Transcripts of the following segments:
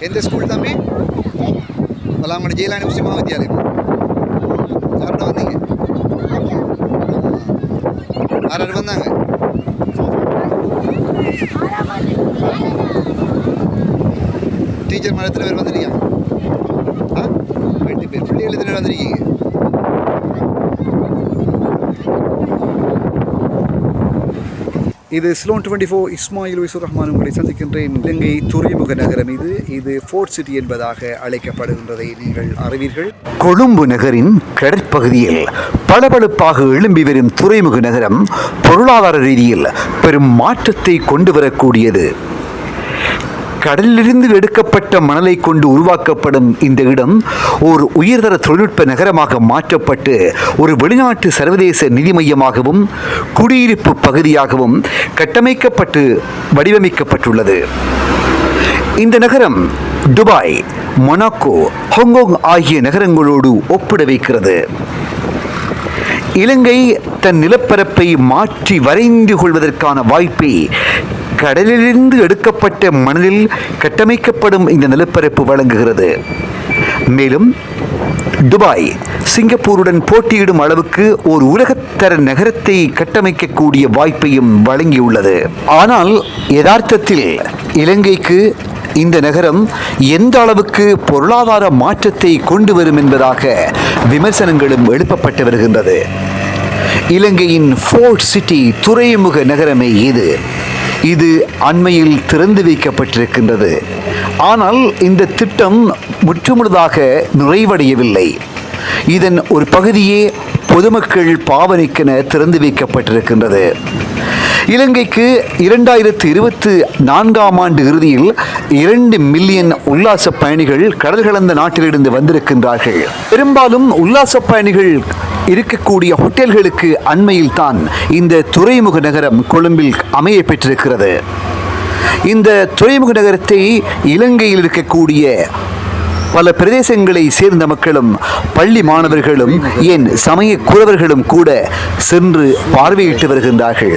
எந்த ஸ்கூல் தம்பி? பலாமணி ஜெயலானி முஸ்லிம் மகாவித்யாலயம். யார்கிட்ட வந்தீங்க? யார் வந்தாங்க? டீச்சர் எத்தனை பேர் வந்துருக்கீங்க? 2 பேர். பிள்ளைகள் எத்தனை பேர் வந்திருக்கீங்க? இது ஸ்லோன் 24 இஸ்மாயில் உய்சூர் ரஹ்மான் உங்களை சந்திக்கின்றேன். இலங்கை துறைமுக நகரம் இது ஃபோர்ட் சிட்டி என்பதாக அழைக்கப்படுகின்றதை நீங்கள் அறிவீர்கள். கொழும்பு நகரின் கடற்பகுதியில் பளபளப்பாக எழும்பி வரும் துறைமுக நகரம் பொருளாதார ரீதியில் பெரும் மாற்றத்தை கொண்டு வரக்கூடியது. கடலிலிருந்து எடுக்கப்பட்ட மணலை கொண்டு உருவாக்கப்படும் இந்த இடம் ஒரு உயர்தர தொழில்நுட்ப நகரமாக மாற்றப்பட்டு ஒரு வெளிநாட்டு சர்வதேச நிதி மையமாகவும் குடியிருப்பு பகுதியாகவும் கட்டமைக்கப்பட்டு வடிவமைக்கப்பட்டுள்ளது. இந்த நகரம் துபாய், மொனாக்கோ, ஹாங்காங் ஆகிய நகரங்களோடு ஒப்பிட வைக்கிறது. இலங்கை தன் நிலப்பரப்பை மாற்றி வரைந்து கொள்வதற்கான வாய்ப்பை கடலிலிருந்து எடுக்கப்பட்ட மணலில் கட்டமைக்கப்படும் இந்த நிலப்பரப்பு வழங்குகிறது. மேலும் துபாய் சிங்கப்பூருடன் போட்டியிடும் அளவுக்கு ஒரு உலகத்தர நகரத்தை கட்டமைக்கக்கூடிய வாய்ப்பையும் வழங்கியுள்ளது. ஆனால் யதார்த்தத்தில் இலங்கைக்கு இந்த நகரம் எந்த அளவுக்கு பொருளாதார மாற்றத்தை கொண்டு வரும் என்பதாக விமர்சனங்களும் எழுப்பப்பட்டு வருகின்றது. இலங்கையின் ஃபோர்ட் சிட்டி துறைமுக நகரமே இது அண்மையில் திறந்து வைக்கப்பட்டிருக்கின்றது. ஆனால் இந்த திட்டம் முற்றுமுழுதாக நிறைவடையவில்லை. இதன் ஒரு பகுதியே பொதுமக்கள் பாவனைக்கென திறந்து வைக்கப்பட்டிருக்கின்றது. இலங்கைக்கு 2024 ஆண்டு இறுதியில் 2 மில்லியன் உல்லாச பயணிகள் கடல் கடந்த நாட்டிலிருந்து வந்திருக்கின்றார்கள். பெரும்பாலும் உல்லாச பயணிகள் இருக்கக்கூடிய ஹோட்டல்களுக்கு அண்மையில் தான் இந்த துறைமுக நகரம் கொழும்பில் அமைய பெற்றிருக்கிறது. இந்த துறைமுக நகரத்தை இலங்கையில் இருக்கக்கூடிய பல பிரதேசங்களை சேர்ந்த மக்களும் பள்ளி மாணவர்களும் ஏன் சமய குறவர்களும் கூட சென்று பார்வையிட்டு வருகின்றார்கள்.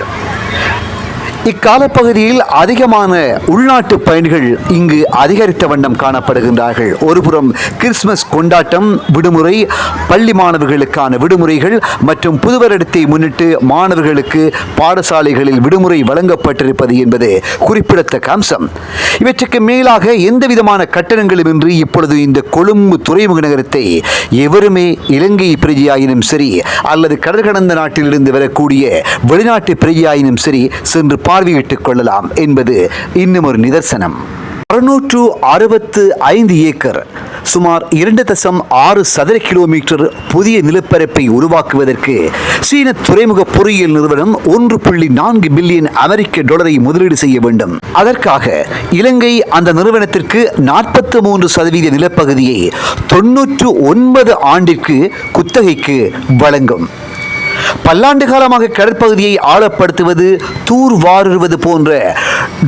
இக்காலப்பகுதியில் அதிகமான உள்நாட்டு பயணிகள் இங்கு அதிகரித்த வண்ணம் காணப்படுகின்றார்கள். ஒருபுறம் கிறிஸ்துமஸ் கொண்டாட்டம், விடுமுறை, பள்ளி மாணவர்களுக்கான விடுமுறைகள் மற்றும் புது வருடத்தை முன்னிட்டு மாணவர்களுக்கு பாடசாலைகளில் விடுமுறை வழங்கப்பட்டிருப்பது என்பது குறிப்பிடத்தக்க அம்சம். இவற்றுக்கு மேலாக எந்த விதமான கட்டணங்களுமின்றி இப்பொழுது இந்த கொழும்பு துறைமுக நகரத்தை எவருமே இலங்கை பிரஜையாயினும் சரி அல்லது கடல் கடந்த நாட்டிலிருந்து வரக்கூடிய வெளிநாட்டு பிரஜையாயினும் சரி சென்று பார்வையிட்டுக் கொள்ளலாம் என்பது இன்னும் ஒரு நிதர்சனம். 665 ஏக்கர் சுமார் 2.6 சதுர கிலோமீட்டர் புதிய நிலப்பரப்பை உருவாக்குவதற்கு சீன துறைமுக பொறியியல் நிறுவனம் 1.4 பில்லியன் அமெரிக்க டாலரை முதலீடு செய்ய வேண்டும். அதற்காக இலங்கை அந்த நிறுவனத்திற்கு 43% நிலப்பகுதியை 99 ஆண்டிற்கு குத்தகைக்கு வழங்கும். பல்லாண்டு காலமாக கடற்பகுதியை ஆழப்படுத்துவது, தூர்வாருவது போன்ற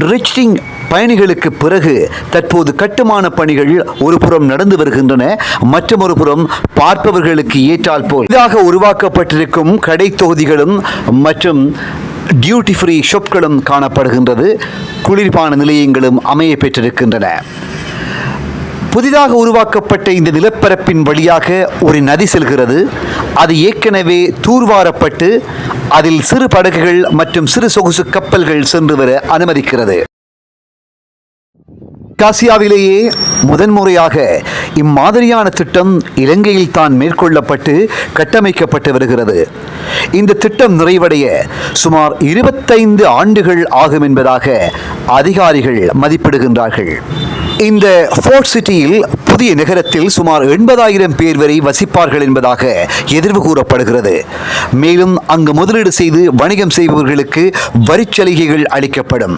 ட்ரெட்ஜிங் பயணிகளுக்கு பிறகு தற்போது கட்டுமான பணிகள் ஒரு புறம் நடந்து வருகின்றன. மற்றொரு புறம் பார்ப்பவர்களுக்கு ஏற்றால் போல் இதாக உருவாக்கப்பட்டிருக்கும் கடை தொகுதிகளும் மற்றும் டியூட்டி ஃப்ரீ ஷாப்களும் காணப்படுகின்றது. குளிர்பான நிலையங்களும் அமைய பெற்றிருக்கின்றன. புதிதாக உருவாக்கப்பட்ட இந்த நிலப்பரப்பின் வழியாக ஒரு நதி செல்கிறது. அது ஏற்கனவே தூர்வாரப்பட்டு அதில் சிறு படகுகள் மற்றும் சிறு சொகுசு கப்பல்கள் சென்று வர அனுமதிக்கிறது. ஆசியாவிலேயே முதன்முறையாக இம்மாதிரியான திட்டம் இலங்கையில் தான் மேற்கொள்ளப்பட்டு கட்டமைக்கப்பட்டு வருகிறது. இந்த திட்டம் நிறைவடைய சுமார் 25 ஆண்டுகள் ஆகும் என்பதாக அதிகாரிகள் மதிப்பிடுகின்றார்கள். இந்த ஃபோர்ட் சிட்டியில் புதிய நகரத்தில் சுமார் 80,000 பேர் வரை வசிப்பார்கள் என்பதாக எதிர்வு கூறப்படுகிறது. மேலும் அங்கு முதலீடு செய்து வணிகம் செய்பவர்களுக்கு வரிச்சலுகைகள் அளிக்கப்படும்.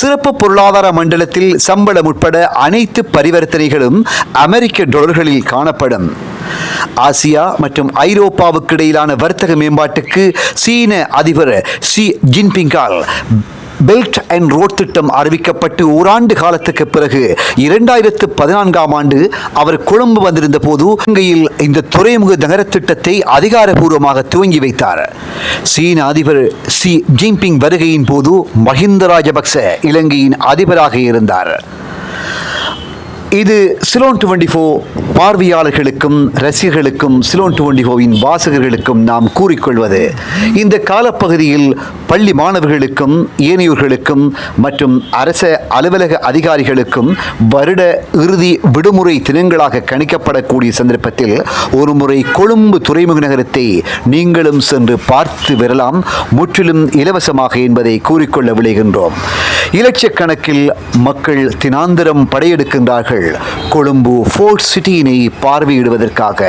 சிறப்பு பொருளாதார மண்டலத்தில் சம்பளம் உட்பட அனைத்து பரிவர்த்தனைகளும் அமெரிக்க டாலர்களில் காணப்படும். ஆசியா மற்றும் ஐரோப்பாவுக்கு இடையிலான வர்த்தக மேம்பாட்டுக்கு சீன அதிபர் ஷி ஜின்பிங்கால் பெல்ட் அண்ட் ரோட் திட்டம் அறிவிக்கப்பட்டு ஓராண்டு காலத்துக்கு பிறகு 2014ஆம் ஆண்டு அவர் கொழும்பு வந்திருந்த போது இலங்கையில் இந்த துறைமுக நகர திட்டத்தை அதிகாரப்பூர்வமாக துவங்கி வைத்தார். சீன அதிபர் ஷி ஜின்பிங் வருகையின் போது மஹிந்த ராஜபக்ச இலங்கையின் அதிபராக இருந்தார். இது சிலோன் 24 பார்வையாளர்களுக்கும் ரசிகர்களுக்கும் சிலோன் 24வின் வாசகர்களுக்கும் நாம் கூறிக்கொள்வது, இந்த காலப்பகுதியில் பள்ளி மாணவர்களுக்கும் ஏனையோர்களுக்கும் மற்றும் அரச அலுவலக அதிகாரிகளுக்கும் வருட இறுதி விடுமுறை தினங்களாக கணிக்கப்படக்கூடிய சந்தர்ப்பத்தில் ஒருமுறை கொழும்பு துறைமுக நகரத்தை நீங்களும் சென்று பார்த்து வரலாம், முற்றிலும் இலவசமாக என்பதை கூறிக்கொள்ள விளைகின்றோம். இலட்சக்கணக்கில் மக்கள் தினாந்தரம் படையெடுக்கின்றார்கள் கொழும்பு ஃபோர்ட் சிட்டியினை பார்வையிடுவதற்காக.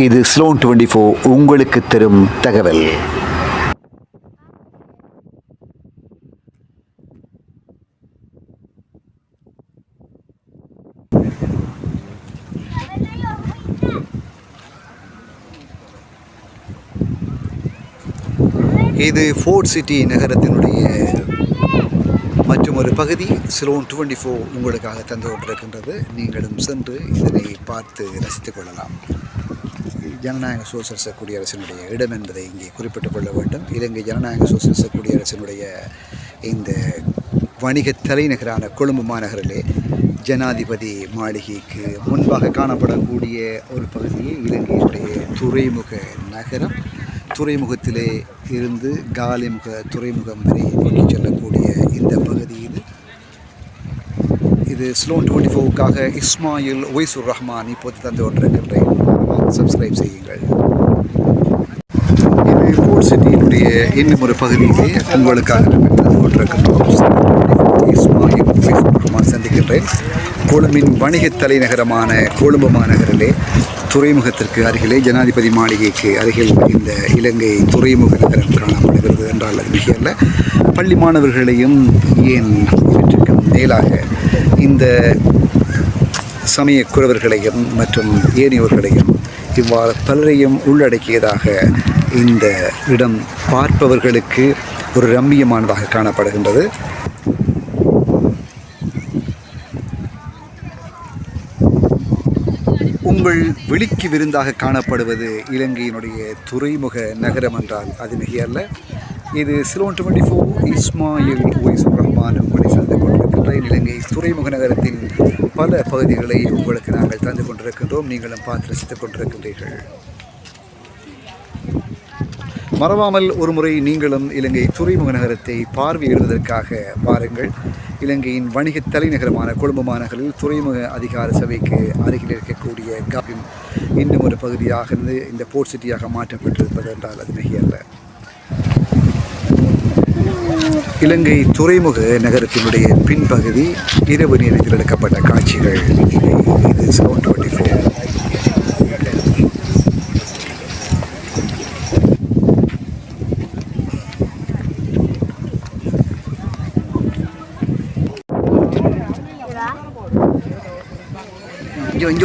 இது சிலோன் 24 உங்களுக்கு தரும் தகவல். இது ஃபோர்ட் சிட்டி நகரத்தினுடைய மற்றும் ஒரு பகுதி. சிலோன் 24 உங்களுக்காக தந்து கொண்டிருக்கின்றது. நீங்களும் சென்று இதனை பார்த்து ரசித்துக் கொள்ளலாம். ஜனநாயக சோசலிச குடியரசினுடைய இடம் என்பதை இங்கே குறிப்பிட்டுக் கொள்ள வேண்டும். இலங்கை ஜனநாயக சோசலிச குடியரசினுடைய இந்த வணிக தலைநகரான கொழும்பு மாநகரிலே ஜனாதிபதி மாளிகைக்கு முன்பாக காணப்படக்கூடிய ஒரு பகுதியே இலங்கையினுடைய துறைமுக நகரம். துறைமுகத்திலே இருந்து காலிமுக துறைமுகம் வரை நோக்கி செல்லக்கூடிய இந்த பகுதி இது சிலோன் 24க்காக இஸ்மாயில் ஒய்சுர் ரஹ்மான் இப்போது தந்து கொண்டிருக்கின்றேன். சப்ஸ்கிரைப் செய்யுங்கள். இது ஃபோர்ட் சிட்டியினுடைய இன்னும் ஒரு பகுதியிலே உங்களுக்காக தந்து கொண்டிருக்கின்றோம். இஸ்மாயில் ஒய்சுர் ரஹ்மான் சந்திக்கின்றேன். கொழும்பின் வணிக தலைநகரமான கொழும்பு மாநகரிலே துறைமுகத்திற்கு அருகிலே ஜனாதிபதி மாளிகைக்கு அருகில் இந்த இலங்கை துறைமுக நகரம் காணப்படுகிறது என்றால் அது மிகையல்ல. பள்ளி மாணவர்களையும் ஏன் இவற்றுக்கும் மேலாக இந்த சமய குறவர்களையும் மற்றும் ஏனையோர்களையும் இவ்வாறு பலரையும் உள்ளடக்கியதாக இந்த இடம் பார்ப்பவர்களுக்கு ஒரு ரம்மியமானதாக காணப்படுகின்றது. உங்கள் விழிக்கு விருந்தாக காணப்படுவது இலங்கையினுடைய துறைமுக நகரம் என்றால் அது மிகையல்ல. இது சிலோன் 24 இஸ்மாயில் ஒய்சுர் ரஹ்மான் உங்களை சந்தித்துக் கொண்டிருக்கின்றேன். இலங்கை துறைமுக நகரத்தின் பல பகுதிகளை உங்களுக்கு நாங்கள் தந்து கொண்டிருக்கின்றோம். நீங்களும் பார்த்து ரசித்துக் கொண்டிருக்கின்றீர்கள். மறவாமல் ஒருமுறை நீங்களும் இலங்கை துறைமுக நகரத்தை பார்வையிடுவதற்காக வாருங்கள். இலங்கையின் வணிக தலைநகரமான கொழும்பு மாநகரில் துறைமுக அதிகார சபைக்கு அருகில் இருக்கக்கூடிய காப்பின் இன்னும் ஒரு பகுதியாக இந்த போர்ட் சிட்டியாக மாற்றப்பட்டிருப்பது என்றால் அது மிகையல்ல. இலங்கை துறைமுக நகரத்தினுடைய பின்பகுதி இரவு நேரத்தில் எடுக்கப்பட்ட காட்சிகள். இது சிலோன் 24. Yo.